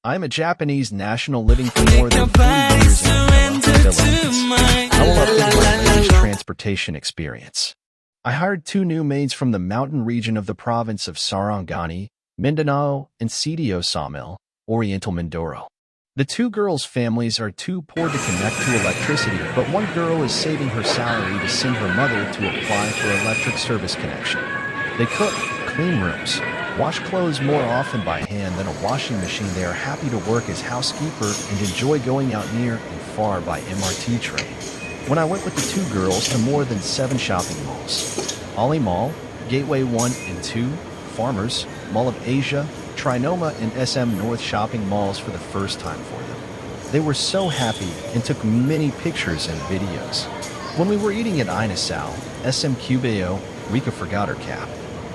I'm a Japanese national living for more than 3 years in Manila, Philippines. I will update my latest transportation experience. I hired 2 new maids from the mountain region of the province of Sarangani, Mindanao, and CDO Sawmill, Oriental Mindoro. The 2 girls' families are too poor to connect to electricity, but one girl is saving her salary to send her mother to apply for electric service connection. They cook, clean rooms, wash clothes more often by hand than a washing machine. They are happy to work as housekeeper and enjoy going out near and far by MRT train. When I went with the 2 girls to more than 7 shopping malls, Ali Mall, Gateway 1 and 2, Farmers, Mall of Asia, Trinoma and SM North shopping malls for the first time for them. They were so happy and took many pictures and videos. When we were eating at Inasal, SM Cubeo, Rika forgot her cap.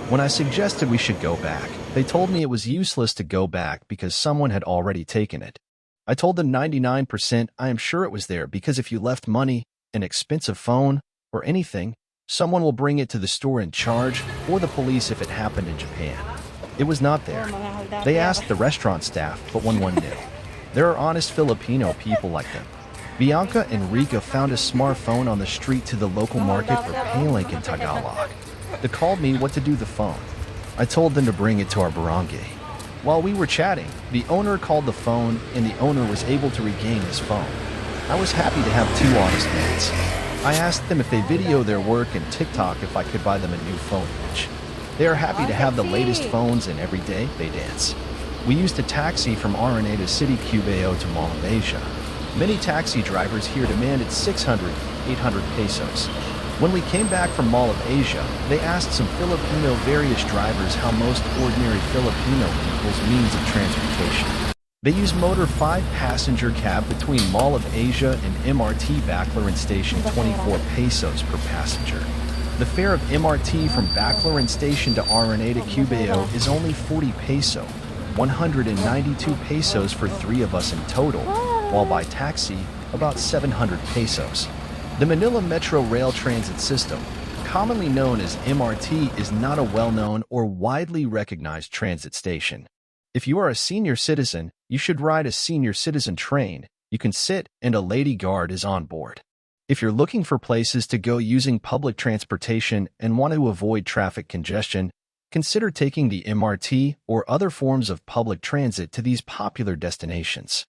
When I suggested we should go back, they told me it was useless to go back because someone had already taken it. I told them 99% I am sure it was there because if you left money, an expensive phone, or anything, someone will bring it to the store and charge, or the police if it happened in Japan. It was not there. They asked the restaurant staff, but one knew. There are honest Filipino people like them. Bianca and Rika found a smartphone on the street to the local market for Paylink in Tagalog. They called me what to do the phone. I told them to bring it to our barangay. While we were chatting, the owner called the phone and the owner was able to regain his phone. I was happy to have 2 honest maids. I asked them if they video their work and TikTok if I could buy them a new phone each. They are happy to have the latest phones and every day they dance. We used a taxi from RNA to City Cubeo to Mall of Asia. Many taxi drivers here demanded 600, 800 pesos. When we came back from Mall of Asia, they asked some Filipino various drivers how most ordinary Filipino people's means of transportation. They use motor 5-passenger cab between Mall of Asia and MRT Baclaran Station 24 pesos per passenger. The fare of MRT from Baclaran Station to RNA to Cubeo is only 40 peso, 192 pesos for 3 of us in total, while by taxi, about 700 pesos. The Manila Metro Rail Transit System, commonly known as MRT, is not a well-known or widely recognized transit station. If you are a senior citizen, you should ride a senior citizen train. You can sit and a lady guard is on board. If you're looking for places to go using public transportation and want to avoid traffic congestion, consider taking the MRT or other forms of public transit to these popular destinations.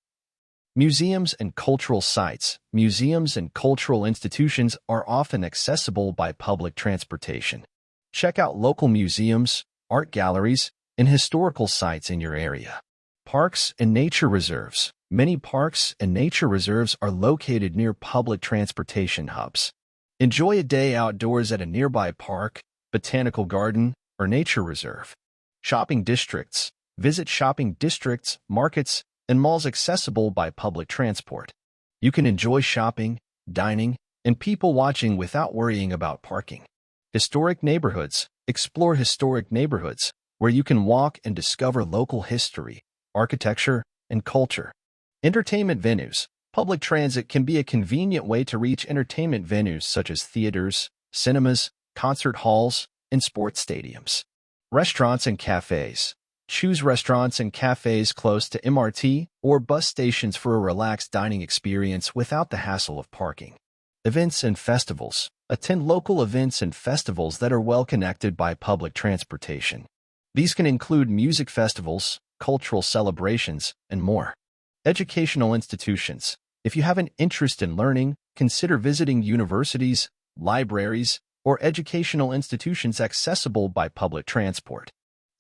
Museums and cultural sites. Museums and cultural institutions are often accessible by public transportation. Check out local museums, art galleries, and historical sites in your area. Parks and nature reserves. Many parks and nature reserves are located near public transportation hubs. Enjoy a day outdoors at a nearby park, botanical garden, or nature reserve. Shopping districts. Visit shopping districts, markets, and malls accessible by public transport. You can enjoy shopping, dining, and people watching without worrying about parking. Historic neighborhoods. Explore historic neighborhoods, where you can walk and discover local history, architecture, and culture. Entertainment venues. Public transit can be a convenient way to reach entertainment venues such as theaters, cinemas, concert halls, and sports stadiums. Restaurants and cafes. Choose restaurants and cafes close to MRT or bus stations for a relaxed dining experience without the hassle of parking. Events and festivals. Attend local events and festivals that are well connected by public transportation. These can include music festivals, cultural celebrations, and more. Educational institutions. If you have an interest in learning, consider visiting universities, libraries, or educational institutions accessible by public transport.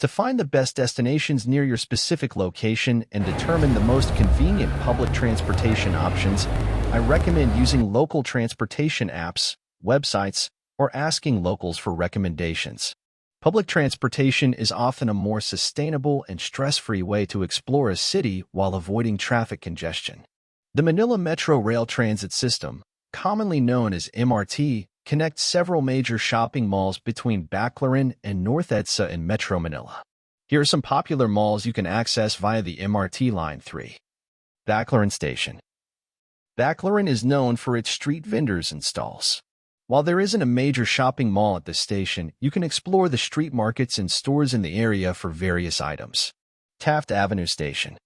To find the best destinations near your specific location and determine the most convenient public transportation options, I recommend using local transportation apps, websites, or asking locals for recommendations. Public transportation is often a more sustainable and stress-free way to explore a city while avoiding traffic congestion. The Manila Metro Rail Transit System, commonly known as MRT, connects several major shopping malls between Baclaran and North EDSA in Metro Manila. Here are some popular malls you can access via the MRT Line 3. Baclaran Station. Baclaran is known for its street vendors and stalls. While there isn't a major shopping mall at this station, you can explore the street markets and stores in the area for various items. Taft Avenue Station.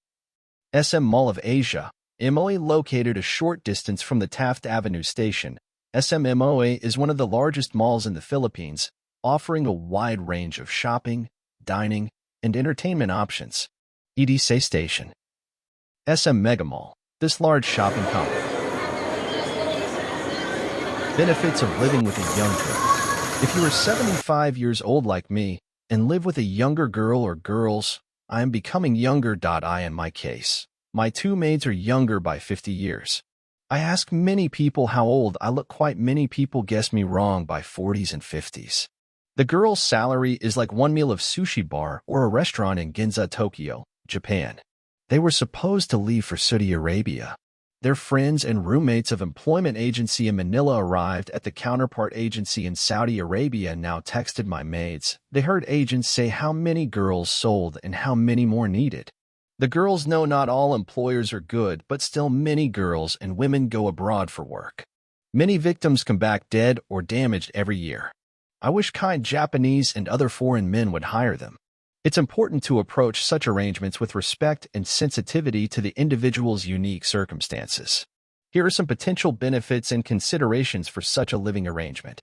SM Mall of Asia, MOA, located a short distance from the Taft Avenue station. SMMOA is one of the largest malls in the Philippines, offering a wide range of shopping, dining, and entertainment options. EDSA Station. SM Mega Mall. This large shopping complex. Benefits of living with a young girl. If you are 75 years old like me and live with a younger girl or girls, I am becoming younger. In my case, my two maids are younger by 50 years. I ask many people how old I look. Quite many people guess me wrong by 40s and 50s. The girl's salary is like one meal of sushi bar or a restaurant in Ginza, Tokyo, Japan. They were supposed to leave for Saudi Arabia. Their friends and roommates of employment agency in Manila arrived at the counterpart agency in Saudi Arabia and now texted my maids. They heard agents say how many girls sold and how many more needed. The girls know not all employers are good, but still many girls and women go abroad for work. Many victims come back dead or damaged every year. I wish kind Japanese and other foreign men would hire them. It's important to approach such arrangements with respect and sensitivity to the individual's unique circumstances. Here are some potential benefits and considerations for such a living arrangement.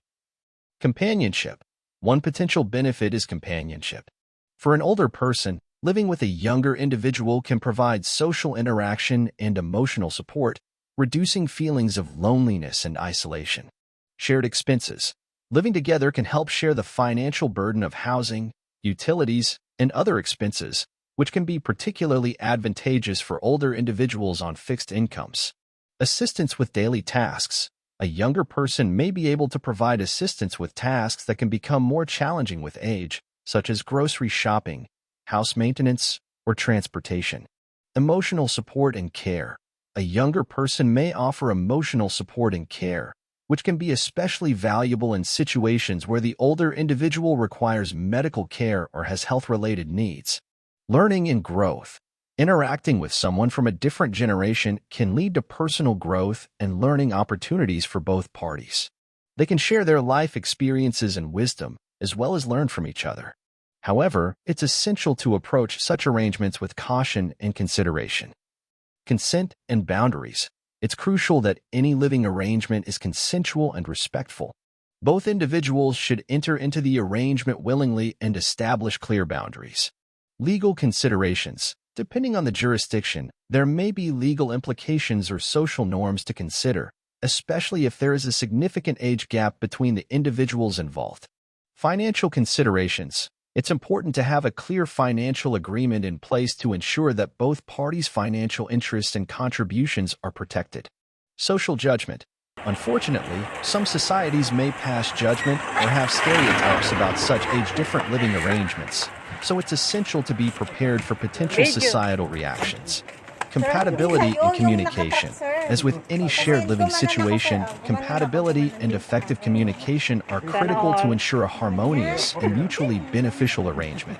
Companionship. One potential benefit is companionship. For an older person, living with a younger individual can provide social interaction and emotional support, reducing feelings of loneliness and isolation. Shared expenses. Living together can help share the financial burden of housing, utilities, and other expenses, which can be particularly advantageous for older individuals on fixed incomes. Assistance with daily tasks. A younger person may be able to provide assistance with tasks that can become more challenging with age, such as grocery shopping, house maintenance, or transportation. Emotional support and care. A younger person may offer emotional support and care, which can be especially valuable in situations where the older individual requires medical care or has health-related needs. Learning and growth. Interacting with someone from a different generation can lead to personal growth and learning opportunities for both parties. They can share their life experiences and wisdom, as well as learn from each other. However, it's essential to approach such arrangements with caution and consideration. Consent and boundaries. It's crucial that any living arrangement is consensual and respectful. Both individuals should enter into the arrangement willingly and establish clear boundaries. Legal considerations. Depending on the jurisdiction, there may be legal implications or social norms to consider, especially if there is a significant age gap between the individuals involved. Financial considerations. It's important to have a clear financial agreement in place to ensure that both parties' financial interests and contributions are protected. Social judgment. Unfortunately, some societies may pass judgment or have stereotypes about such age-different living arrangements, so it's essential to be prepared for potential societal reactions. Compatibility and communication. As with any shared living situation, compatibility and effective communication are critical to ensure a harmonious and mutually beneficial arrangement.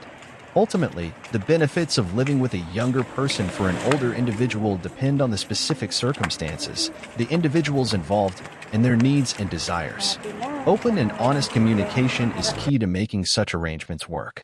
Ultimately, the benefits of living with a younger person for an older individual depend on the specific circumstances, the individuals involved, and their needs and desires. Open and honest communication is key to making such arrangements work.